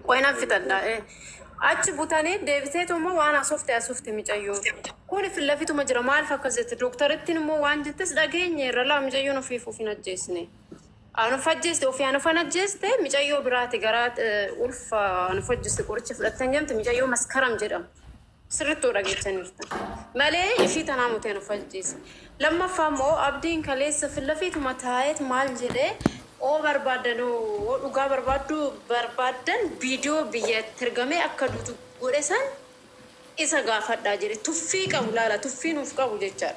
وين فتنا أتش بوتاني ديفيسيت وما وأنا صفت مجيو كون في اللفيت مجرى ما أعرف كذا الدكتور التنمو وان جتس دقيني رلا مجيو نفيفو في نجسني أنا فجست وفي أنا فنجست مجيو براتي قرات ألف أنا فجست كورتش في التنجمت مجيو مسكرم جرام سرتو رجعت نرتا مالي يشيت أنا متين فجست لما فهموا أبدين كليس في اللفيت متهايت مال جدي أو بربادنو وقا بربادن فيديو بيه ترجمة أكدو تقولسان إذا قافت داجري تفيق أولالا تفين وفقا وجدار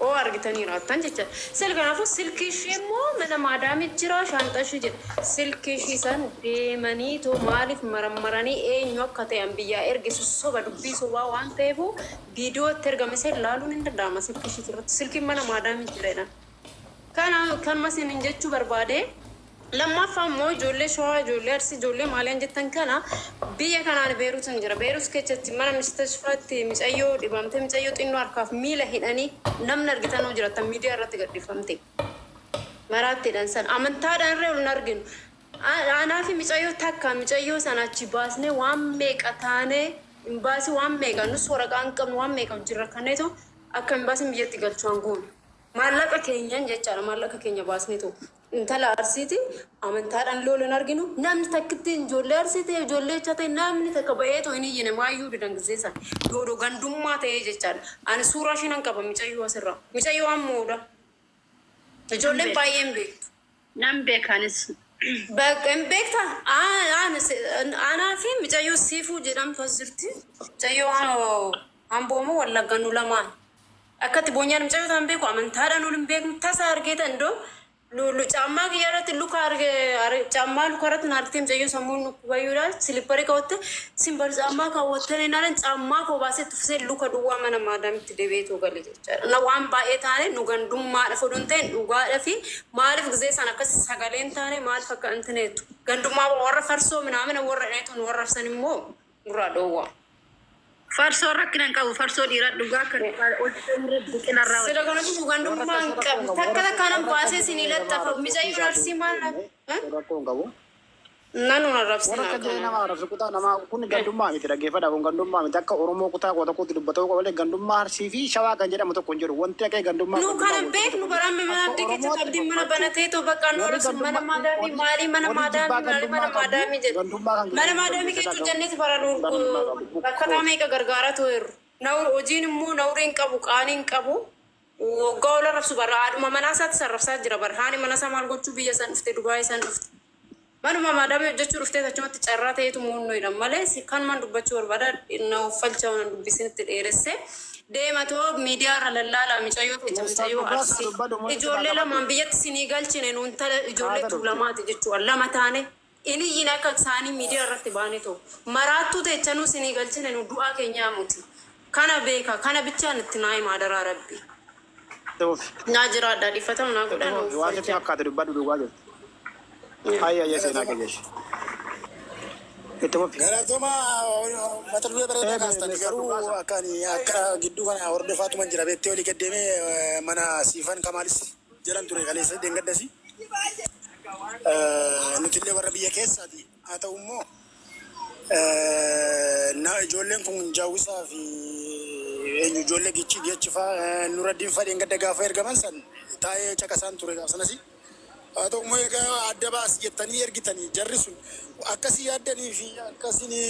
أو أرجتني راتن جدار سلكنا فو سلكيشي مو من ما دام يجرا شانتاشي جد سلكيشي سان ديماني تو مالف مرمراني إيه نيوك كتير أنبياء إرجس الصبح دبي صبا وان تبو فيديو ترجمة سلالو نند دراما سلكيشي ترى سلكي من ما دام يجرا كان مثلا نجتشو برباده لما فهموا جولي شوا جولي أرسي جولي مالين جتن كنا بيا كان على بيروت نجرا بيروت كتشت منا مستشفيات مش أيو دبامته مش أيو إنه أركاف ميله هناني نم نرجع نوجرا تميديا رات قدي فهمتي مرات تدانسان أمن تاد أنري ونرجن أنا في مش أيو تكا مش أيو سنة تباسني وام ميك أتاني باسي وام ميك نصورة كانكم وام ميك أجرا كنيتو أكم باسي ميجي تقول مالك كينيان جتشار مالك كينيا باسنيتو انت لا ارسيتي امنتار ان لول نارغينو نام تكتين جولر سيتي جولر چته نام تكبيتو اني ينه ما يود دنگزيسا دودو غندوما تي جتشار ان سوراشين ان كبا ميچيو اسرا ميچيو امودا جولر بايم بي نام بكانس باكم بيكتا انا في ميچيو سيفو جدام فزرتي چيو امبومو ولا غنو لما أكتب بنيان مجاوب تنبيكو أمن تارا نولم بيك تسار كده إندو لو جامع كيارات لو جامع لو كارات نارتيم جايو سامون كوبايورا سليبري كوته سيمبر جامع كوته نارن جامع كوباسة تفسير لو كدوا منا مادام تدبيتو قليل نوام باي تاني نوغندوم ما فدونتين نوغا في معرف جزء سنة كس سجالين تاني معرف كأنتنيتو غندوم ما ورا فرسو من عمنا ورا نيتون ورا سنمو ورا دوا فرسو ركنا كاو فرسو ديرات دوغا كن بكنا راو سلا كنا بوغاندو مان كاب تكلا كانم باسه سينيلت تف ميجاي نرسي مان نانو نرسي كنا ما رسو كتا نما كون غاندو ما ميترا گيفا دا غاندو ما ميتاك اورومو كتا كوتا كوت دبتو ko wala غاندو ما سيفي شوا كنجدا متو كونجر وونتي كاي غاندو ما نو كان بيك نو برام من ديكي تقدم من بنتي تو بكا نورس من مادامي ماري من مادامي من مادامي جد من مادامي كي تو جنة فرانو كتامي کا غرغارا تو نور اوجين مو نورين كابو قانين كابو وقول رفسو براد ما مناسات سرفسات جرا برهاني مناسا مال غوچو بيا سن افته دبي سن افته manuma madame jechu rufte tachumatti carrate yetu munno idam male kan man dubbachu barbada inno falcha on dubbisinti dheresse deemato media ralala micayo micayo arsi ijolle la man biyat sinigalchine nun tala ijolle tulamati jechu alla matane ini yina ka sani media ratti baneto maratu te chanu sinigalchine nu du'a kenya muti kana beka kana bicha nitnai madara rabbi najira dadi fatam na godano wajati akata dubbadu duwaje Ayah ya saya nak jesh. Itu apa? Kalau tu mah macam dua berita kastan. Kalau akan gitu kan orang defa tu menjadi betul ikat demi mana sifan kamalis jalan turun kali saya dengar dasi. Nutile warna biaya kes adi atau ummo. Na jolen pun jauh safi. Jolen gici dia cifa nuradin fa dengar daga fair gamansan. Tay cakasan turun kawasan nasi. Atau mereka ada bahas jetani ergitani jarrisun akasi ada ni fi akasi ni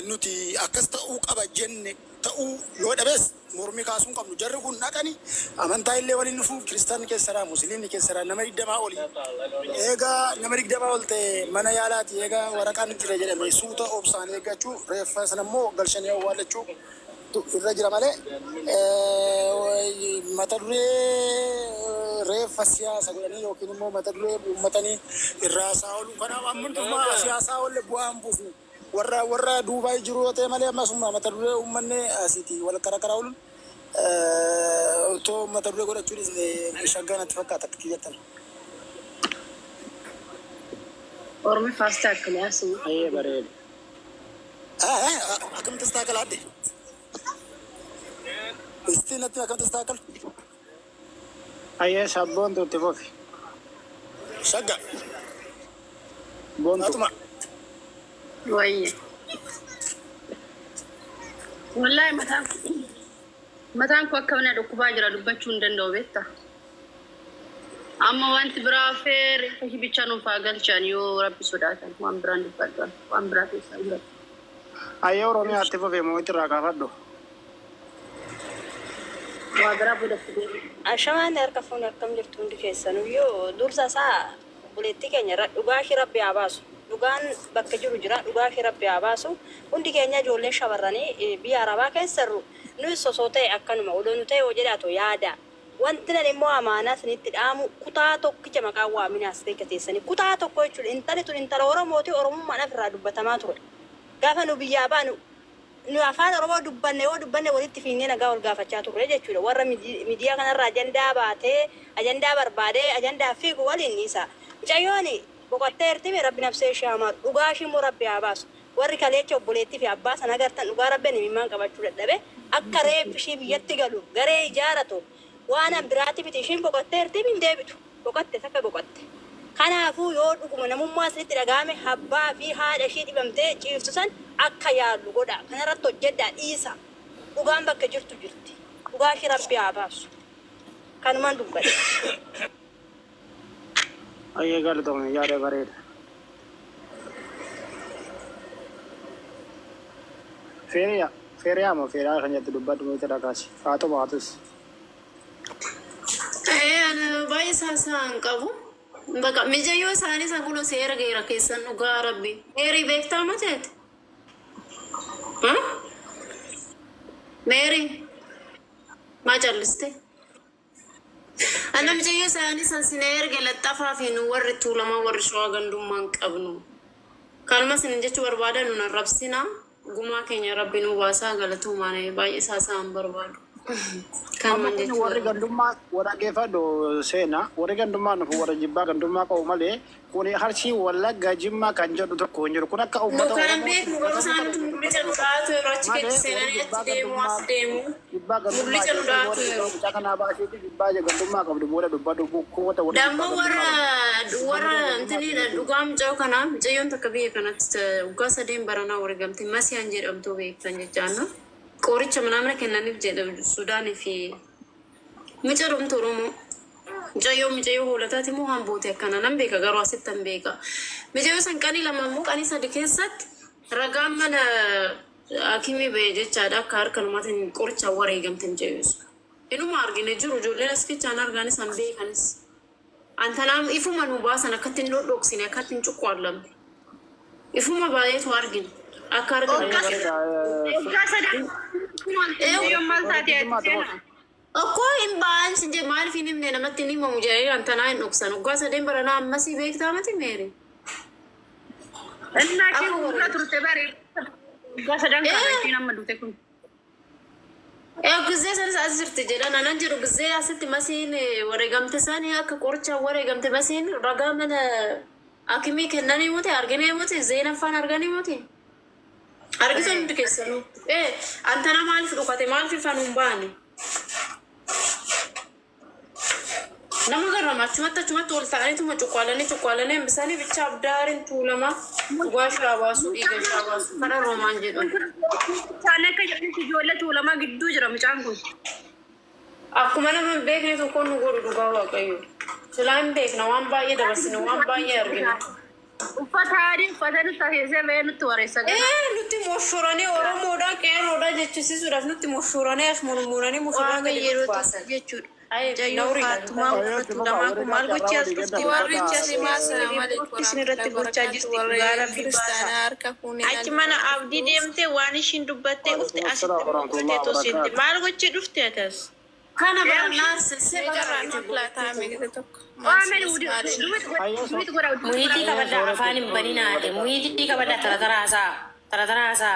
nuti akas tau kaba jenne tau lo da bes murmi kasun kam jarru kun nakani amanta ille wali nufu kristan ke sara muslim ke sara namari dama oli ega namari dama olte mana yalat ega warakan tire jere mai suta opsan ega chu refas namo galshani wala chu irajira male matadure refa siyasa godani yookiin immoo mata duree uummatanii irraa saawulu kana ammantummaa siyaasaa olle bu'aan buufnu warra duubaay jiru yoo ta'e malee ammasummaa mata duree uummanne asiiti wal karaa ooluun otoo mata duree godhachuunis shaggaa natti fakkaata akka kiyyattan. Ormi faastaa akkana yaasuu. Ayyee bareeda. Akkamitti istaakala adde? Istiin natti akkamitti istaakala? Ayah sabun tu tifofi. Saga. Bontu. Atuma. وي والله متان كوكبنا دكوباجرا دبچون دندو بيتا اما وانت برافير فشي بيچانو فاغل چانيو ربي سوداتا وان براند فادوا وان برافي سانغ ايو رومي اتفو في مويت راكا فدو وادرا بدك عشان اركفون كم جرتون دكيسانو يو دورسا سا بوليتي كينيا دوغاشي ربي عباسو دوغان بكجرو جرا دوغاشي ربي عباسو وندي كينيا جولين شبراني بي عربا كيسرو نو سوسوتي اكن مولونو تي وجداتو يادا وانتنا نمو امانات نتدامو كوتاتو كجما قاوا من استيكتيسني كوتاتو كويچول انتريتو انترورو موتي اورمو ما نفرا دبتماتو غافنو بيابانو نو افان روبو دبنه وليت فينينا غاول غافچاتو رجچول ور ميديا كان راجندا باتي اجندا برباده اجندا فيغ ولينيسا جايوني بوقتيرتي ربي نفسي شامات وغاشي مربي عباس وري كاليچو بوليتي في عباس انا غرتن غاربني ميمان قبچول دبه اكريب شي بيتغلو غري جارتو وانا براتي بتشين بوقتيرتي من ديبتو بوقت سكا بوقت كانا فو يود كما نمما سيت دغامي حبا في هذا شيء بمتي جيفتسن اكا يالو غدا كان رتو جدا عيسى وغام بك جرتو جرتي وغاشي ربي عباس كان ما دوبل اي گل تو یار برید فيريا ما فيريا خنجت دبات مويت راكاش فاتو باتس انا باي ساسان قبو بقى مجيو ساني سقولو سير غير كيسن وغا ربي ميري بيكتا متت ها ميري ما جلستي انا مجيو ساني سنسير غلطفا في نور تولما ورشوا غندوم من قبنو كلمه سنجچ برباده نون ربسنا غما كينيا ربي نو واسا غلطو ماني باي ساسان بربادو كان وري غندوما ورا كيفادو سينا وري غندوما نو ورا جيبا غندوما كو مالي كوني هرشي ولا غاجيما كانجو تو كونير كنا كا امتا كان بيت نو سان موليچن دات روچكي سينا ديمو اس ديمو موليچن دات كان باشي جيبا غندوما كو دولا دبادو كو وتا دمو ورا انتني دوغام جو كنا جيون تكبي كانت وغاسا ديم برانا ورغمتي مسيان جيرمتو بيك تنجانا كوريچ منامنا كناني جيد السودان في مجرم ترومو جايو هولتاتي مو هم بوتي كانا نمبيكا غروا ستن بيكا مجايو سنكاني لما مو كاني صدقيسات رقام من اكيمي بيجي چادا كار كلمات كوريچ وري گمتن جايوس انو مارغي نجرو جولل اسكي چانار غاني سنبي كانس انتنام يفما نوباسا نكتن لو دوكسين كاتن چوكوالم يفما بايت وارغين اكار Aku imban sejak mal film ni nama tini mau jadi antara nuksan. Gua sedang berenam masih baik tamat ni Mary. Aku udah terus tebari. Gua sedang kerja nama dute kun. Guzze sana asir terjadi. Nana juru guzze asir masih ni waragam tesani aku korcha waragam te masih ni ragam mana akimi kenani mute argani mute zaina fan argani mute. Argisan dikesano. Antara mal fudukate mal fan umbani. nama garama cuma tol tani cuma cukualane misalnya bicap darin tulama gua shabasu iga shabasu karena roman jedo sana ka jadi jual tulama giddu jara macamku aku mana membek ni tu kon guru dugawa kayu selain bek na wamba ya dapat sini wamba ya argina ufatan sahese men tuaresa nuti moshurane orang moda kayak roda jechisi sudah nuti moshurane as murmurane moshurane yeru jechur jayu fatuma tulama kumal gochas tiwaricha simasa alaykum isnirati gochajis tigara kristana arka kuni achmana abdi demte wani shindubatte ufte asite to sinte mal gochi dufte atas kana barnas segara plata megete tok amen duit gora muhiti kabada afani banina ade muhiti kabada tara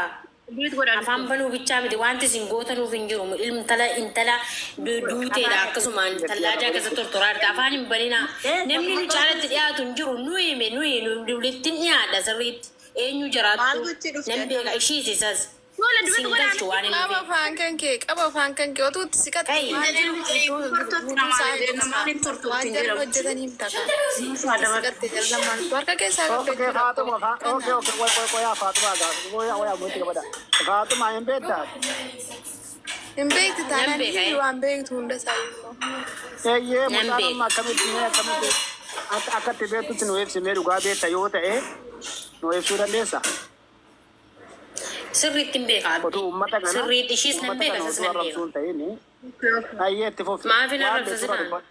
duit gora afam banu bicha mi wanti singota no finjuru ilm tala intala duute da kasuman talaja ka zator torar ka afani banina nemni ni chara tiya tunjuru nuyi me nuyi no dulitin ya da zarit enyu jarat nembe ga ishi sisas singal cuan ini. Qaba afaan kan kee otuu siqata Hey. waan jiru waan jala hojjetanii ta'a siqatte jala maal warqa keessaa Oke, Fatima, oke, koya Fatima ga, koya muti kepada. Fatima yang beda. hin beekti taanaan Nan beeka, waan beektu hunda isaa Ye, Nambe. mutara kami akan tiba tu tinu web semeru ga beta yota no web sudah desa. Sirriitti hin beekaa. Kotu ummata kana. Sirriitti ishiis nan beeka, isas nan beeka. Rasul ini. Ayye tifof. Maafin arrabsasina.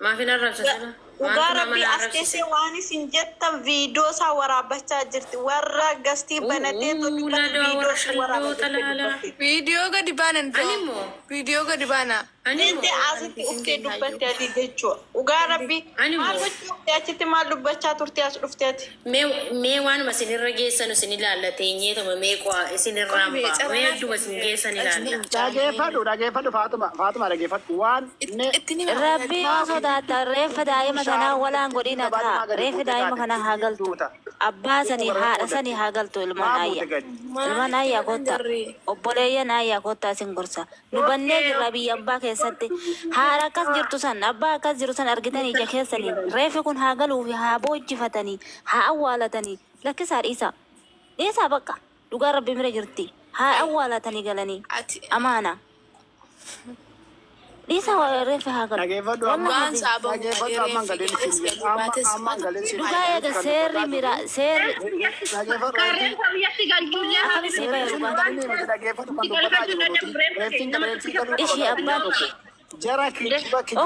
Maafin arrabsasina. Dhugaa rabbi as keessee waan isin jettan viidiyoo isaa waraabbachaa jirti. Warra gastii banatee viidiyoo isaa waraabachaa jirti. viidiyoo gadi baanan Animmoo. viidiyoo gadi baana Inti asitti uffee dubbattee adii jechuudha. Dhugaa rabbi Animmoo. maal gochuutti achitti maal dubbachaa turte as dhufteeti. Mee waanuma isinirra geessan isin ilaalla teenyeetuma mee qaa isinirra hambaa. Mee hedduma isin geessan ilaalla. Dageeffadhu Fatima dageeffadhu waan itti nima Rabbi sodaata reeffa daa'ima kanaa walaan godhina ta'a. Reeffi daa'ima kanaa haa galtu. Abbaa sanii haadha sanii haa galtu ilmaan ayya. Ilmaan ayyaa kottaa. Obboleeyyan ayyaa kottaa isin gorsa. Nu bannee jirra biyya abbaa keessatti. Haadha akkas jirtu san abbaa akkas jiru san argitanii ija keessanii. Reeffi kun haa galuu fi haa boojjifatanii haa awwaalatanii. Lakkisaa dhiisaa. Dhiisaa bakka. Dhugaa rabbi mira jirti. Haa awwaalatanii galanii. ati Amaana. Dhiisaa reeffi haa galu. dageeffadhu waan saaba Dhugaa eega seerri mira seerri ishii abbaan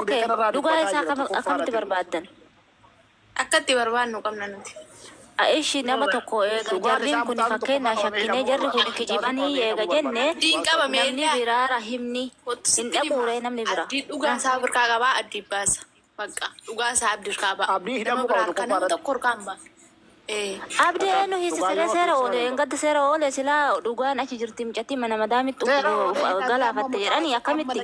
okay dhugaa isaa akkamitti barbaaddan akkatti barbaannu qabna nuti ishii nama tokko eega jarriin kun fakkeenyaa shakkinee jarri kun kijibanii eega jenne namni biraa rahimni hin dhabuure namni bira abdii dhugaa isaa birkaa qabaa addii baasa bakka dhugaa isaa abdii qabaa Abdii hidhamuu qabu kan nama tokko orkaan baa abdii eenyu hiisisiree seera oole engadda seera oole silaa dhugaan achi jirti micatti mana madaamitti galaafatte jedhanii akkamitti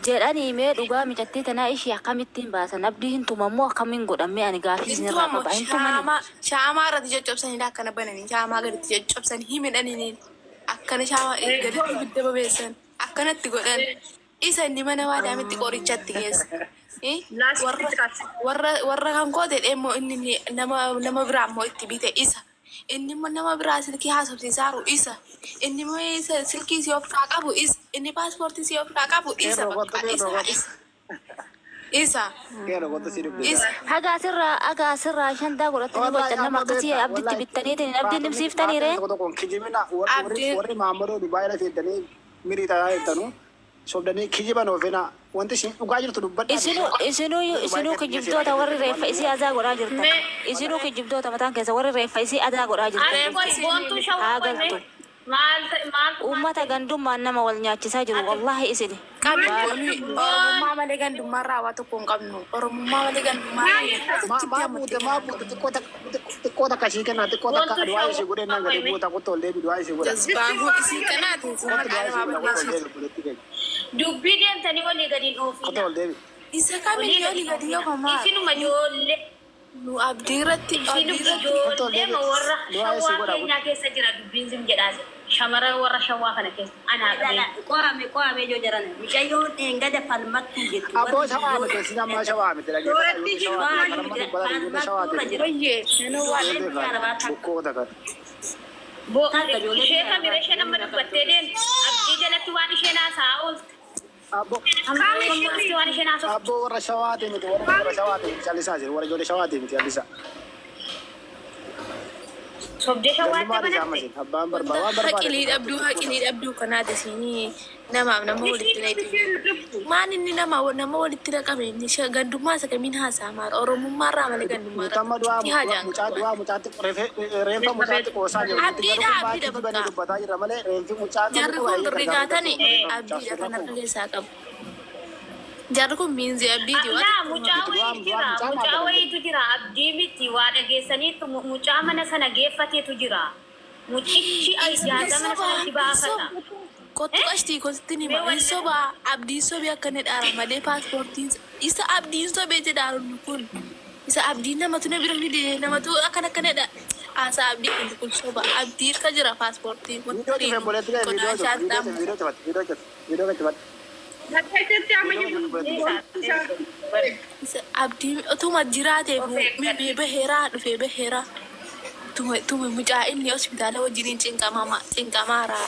jedhanii mee dhugaa micattii tanaa ishii akkamittiin baasan abdii hin tumammoo akkamiin godhammee ani gaafii isinirraa qaba hin tumani shaamaa irratti caccabsanii akkana bananii shaamaa gaditti caccabsanii himidhanii akkana shaamaa gaditti ibidda bobeessan akkanatti godhan isa inni mana maadaamitti qorichatti geessa warra kan goote immoo inni nama biraa immoo itti bite isa inni immoo nama biraa silkii haasofsiisaaru isa inni immoo silkii si ofirraa qabu isa inni paaspoortii si ofirraa qabu isa bakka isa hagaasirraa shantaa godhatanii gochan nama akkasii abditti bittaniitiin abdiin dhibsiiftanii ree warri maamadoo dubaayila feddanii miriitaa jettanu sobdanii kijiban ofina wanti isin dhugaa jirtu dubbadha isinuu kijibdoota warri reeffa isii adaa godhaa jirtan isinuu kijibdoota mataan keessa warri reeffa isii adaa godhaa jirtan haa galtu ummata gandummaan nama wal nyaachisaa jiru wallahi isini oromummaa malee gandummaarraa waa tokko hin qabnu oromummaa malee gandummaarraa xiqqoota kashii kennaa xiqqoota akka du'aa ishee godhee nan gadi buuta qotta ol deebi du'aa ishee godha jazbaan isii kanaatiin sinaqaa Dubbii deemtanii olii gadi qotta dhoofina. ol deebi isa kamiin yooli gadi yookamaa Isinuma ijoollee. nu abdii irratti Isinuma ijoollee warra shawaa keenyaa keessa jira dubbiin sim jedhaas. Shamara warra shawaa kana keessa anaa qabee. Qo'ame joo jaran. Mucayyoo engada falmattuu jettu. abboo shawaa miti si nama shawaa miti bayyee nama waa xiqqoota kan Ishee kamira ishee nama dubbattee deemte. Abdii jalatti waan isheen haasaa oolte. Waan isheen haasaa abboo warra shawaati miti warra shawaati miti callisaa jiru warra ijoollee shawaati miti callisaa sobdee shawaatti gandummaa isaa banatte. masin abbaan barbaada haqilii dhabduu kanaati siinii namaaf nama walitti naqe maan inni nama walitti naqame inni gandummaa isa kamiin haasaa maal oromummaarraa malee Mutamma gandummaarraa du'a mucaatti reeffa mucaatti qoosaa jiru. Abdiidha bakka dubbataa jira malee reeffi mucaatti jarri kun birri nyaatani abdiidha kana keessaa qabu jarri kun miinzi abdiiti Allaa mucaa wayiitu jira. Mucaa wayiitu jira. Abdii miti waa dhageessaniitu mucaa mana sana geeffateetu jira. Mucichi ayyaata mana sanatti baafata. kottu qashtii kotti nima hin sobaa abdiin sobee akka inni dhaara malee paaspoortiin isa abdiin sobee jedhaaru kun isa abdiin namatu na bira fide namatu akkana akkanadha Asa abdi kun soba abdi ka jira passporti mun Video tu saya boleh tidak video tu video cepat abdi otuma jirate mi behera dufe behera tuma muja inni hospitala wajinin cinka mama cinka mara